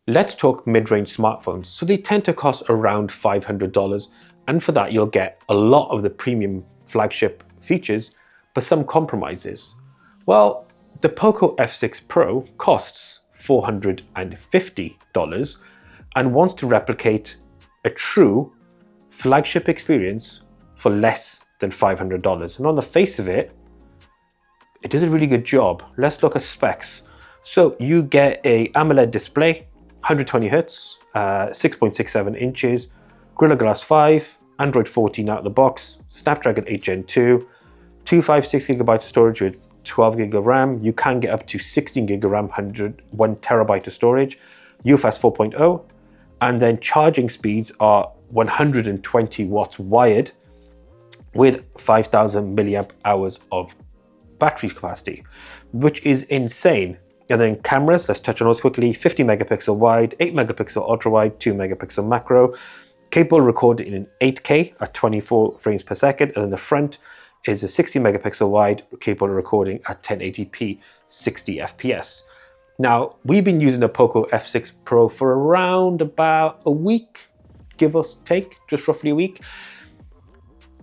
Let's talk mid-range smartphones. So they tend to cost around $500, and for that you'll get a lot of the premium flagship features, but some compromises. Well, the Poco F6 Pro costs $450 and wants to replicate a true flagship experience for less than $500. And on the face of it, it does a really good job. Let's look at specs. So you get a AMOLED display, 120 Hz, 6.67 inches, Gorilla Glass 5, Android 14 out of the box, Snapdragon 8 Gen 2, 256 gigabytes of storage with 12 gig of RAM. You can get up to 16 gig of RAM, 1 terabyte of storage, UFS 4.0, and then charging speeds are 120 watts wired with 5,000 milliamp hours of battery capacity, which is insane. And then cameras, let's touch on those quickly. 50 megapixel wide, 8 megapixel ultra wide, 2 megapixel macro, capable of recording in 8K at 24 frames per second. And then the front is a 60 megapixel wide, capable of recording at 1080p 60 FPS. Now, we've been using the Poco F6 Pro for around about a week, give or take, just roughly a week.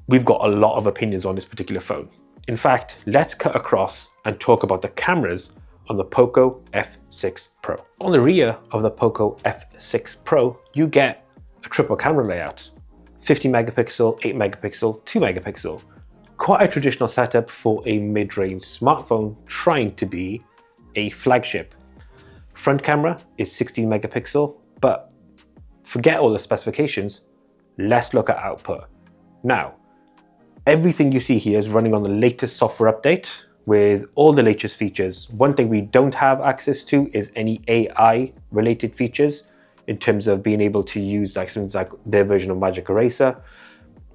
We've got a lot of opinions on this particular phone. In fact, let's cut across and talk about the cameras on the Poco F6 Pro. On the rear of the Poco F6 Pro, you get a triple camera layout, 50 megapixel, 8 megapixel, 2 megapixel. Quite a traditional setup for a mid-range smartphone trying to be a flagship. Front camera is 16 megapixel, but forget all the specifications, let's look at output. Now, everything you see here is running on the latest software update with all the latest features. One thing we don't have access to is any AI related features in terms of being able to use things like their version of Magic Eraser.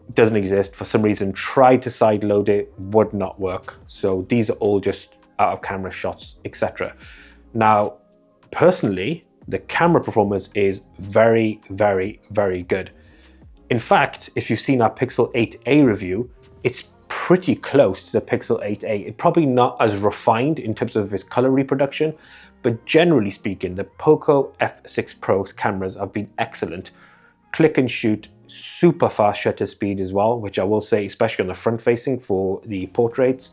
It doesn't exist. For some reason, tried to sideload it, would not work. So these are all just out of camera shots, etc. Now, personally, the camera performance is very, very, very good. In fact, if you've seen our Pixel 8a review, it's pretty close to the Pixel 8a. It's probably not as refined in terms of its color reproduction, but generally speaking, the Poco F6 Pro's cameras have been excellent. Click and shoot, super fast shutter speed as well, which I will say, especially on the front facing for the portraits.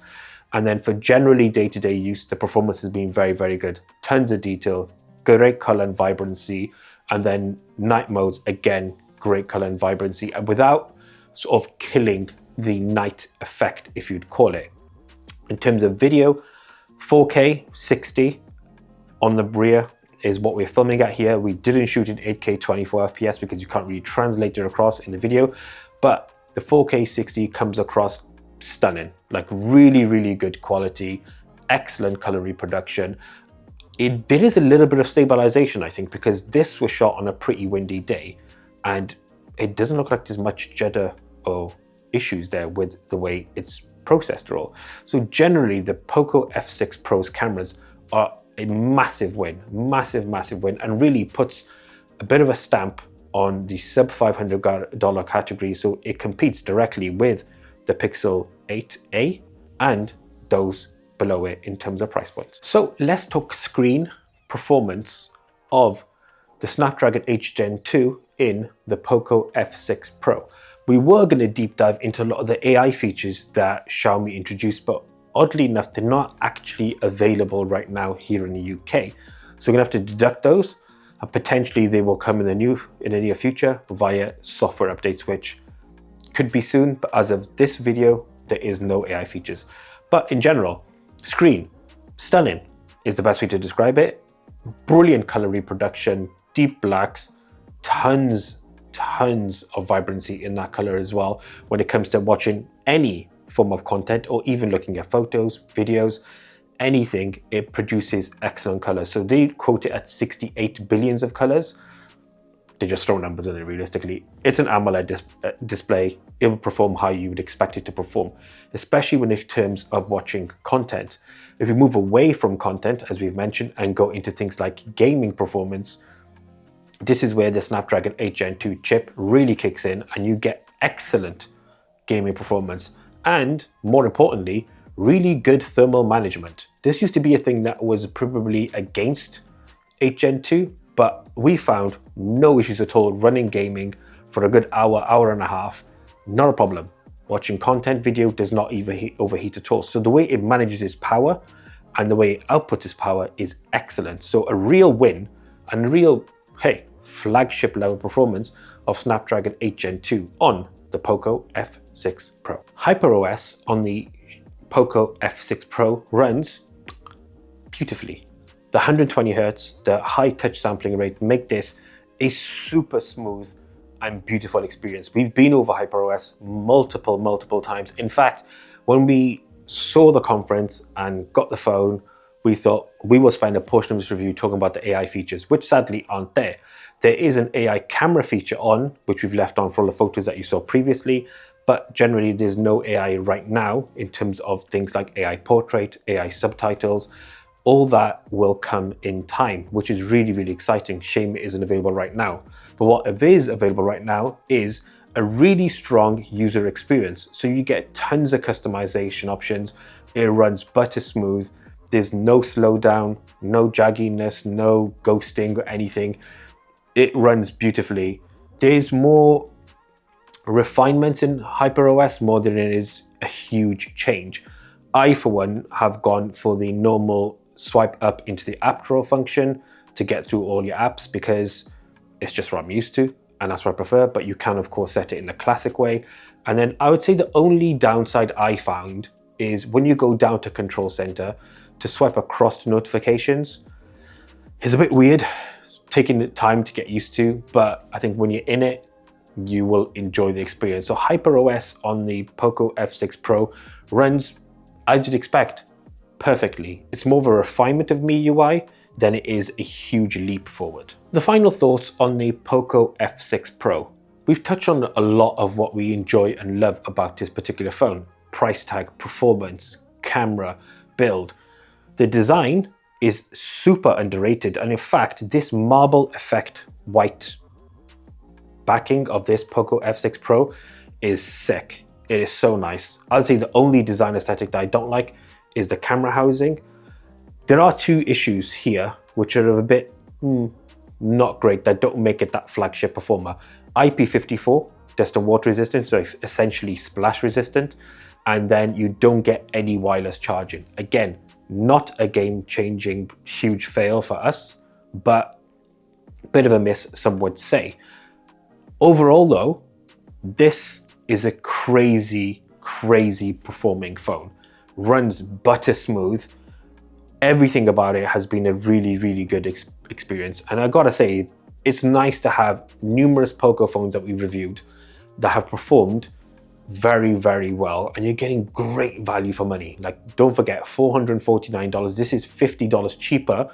And then for generally day-to-day use, the performance has been very, very good. Tons of detail, great color and vibrancy. And then night modes, again, great color and vibrancy, and without sort of killing the night effect, if you'd call it. In terms of video, 4K 60 on the rear is what we're filming at here. We didn't shoot in 8K 24 FPS because you can't really translate it across in the video, but the 4K 60 comes across stunning, like really, really good quality, excellent color reproduction. There is a little bit of stabilization, I think, because this was shot on a pretty windy day, and it doesn't look like there's much jitter or issues there with the way it's processed at all. So generally, the Poco F6 Pro's cameras are a massive win, massive win, and really puts a bit of a stamp on the sub $500 category. So it competes directly with the Pixel 8a and those below it in terms of price points. So let's talk screen performance of the Snapdragon 8 Gen 2 in the Poco F6 Pro. We were going to deep dive into a lot of the AI features that Xiaomi introduced, but oddly enough, they're not actually available right now here in the UK. So we're going to have to deduct those, and potentially they will come in the near future via software updates, which could be soon. But as of this video, there is no AI features. But in general, screen, stunning is the best way to describe it. Brilliant color reproduction, deep blacks, tons of vibrancy in that color as well when it comes to watching any form of content or even looking at photos, videos, anything. It produces excellent colors. So they quote it at 68 billions of colors. They just throw numbers in it realistically. It's an AMOLED display. It will perform how you would expect it to perform, especially when in terms of watching content. If we move away from content, as we've mentioned, and go into things like gaming performance, this is where the Snapdragon 8 Gen 2 chip really kicks in, and you get excellent gaming performance. And more importantly, really good thermal management. This used to be a thing that was probably against 8 Gen 2, but we found no issues at all running gaming for a good hour, hour and a half, not a problem. Watching content video does not overheat at all. So the way it manages its power and the way it outputs its power is excellent. So a real win and a real, hey, flagship level performance of Snapdragon 8 Gen 2 on the Poco F6 Pro. HyperOS on the Poco F6 Pro runs beautifully. The 120 Hz, the high touch sampling rate make this a super smooth and beautiful experience. We've been over HyperOS multiple times. In fact, when we saw the conference and got the phone, we thought we will spend a portion of this review talking about the AI features, which sadly aren't there. There is an AI camera feature on, which we've left on for all the photos that you saw previously, but generally there's no AI right now in terms of things like AI portrait, AI subtitles. All that will come in time, which is really exciting. Shame it isn't available right now. But what is available right now is a really strong user experience. So you get tons of customization options. It runs butter smooth. There's no slowdown, no jagginess, no ghosting or anything. It runs beautifully. There's more refinement in HyperOS more than it is a huge change. I, for one, have gone for the normal swipe up into the app drawer function to get through all your apps because it's just what I'm used to and that's what I prefer, but you can of course set it in the classic way. And then I would say the only downside I found is when you go down to Control Center to swipe across to notifications, it's a bit weird, taking time to get used to, but I think when you're in it, you will enjoy the experience. So HyperOS on the Poco F6 Pro runs, as you'd expect, perfectly. It's more of a refinement of MIUI than it is a huge leap forward. The final thoughts on the Poco F6 Pro. We've touched on a lot of what we enjoy and love about this particular phone. Price tag, performance, camera, build. The design is super underrated, and in fact, this marble effect white backing of this Poco F6 Pro is sick. It is so nice. I'd say the only design aesthetic that I don't like is the camera housing. There are two issues here which are a bit not great, that don't make it that flagship performer. IP54, dust and water resistant, so it's essentially splash resistant, and then you don't get any wireless charging. Again, not a game-changing huge fail for us, but a bit of a miss, some would say. Overall though, this is a crazy performing phone. Runs butter smooth. Everything about it has been a really good experience. And I gotta say, it's nice to have numerous Poco phones that we've reviewed that have performed very well, and you're getting great value for money. Like, don't forget, $449. This is $50 cheaper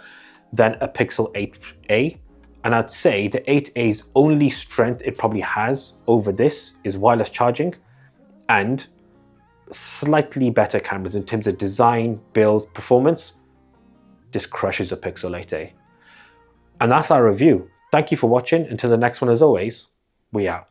than a Pixel 8a. And I'd say the 8a's only strength it probably has over this is wireless charging and slightly better cameras in terms of design, build, performance. This crushes a Pixel 8a. And that's our review. Thank you for watching. Until the next one, as always, we out.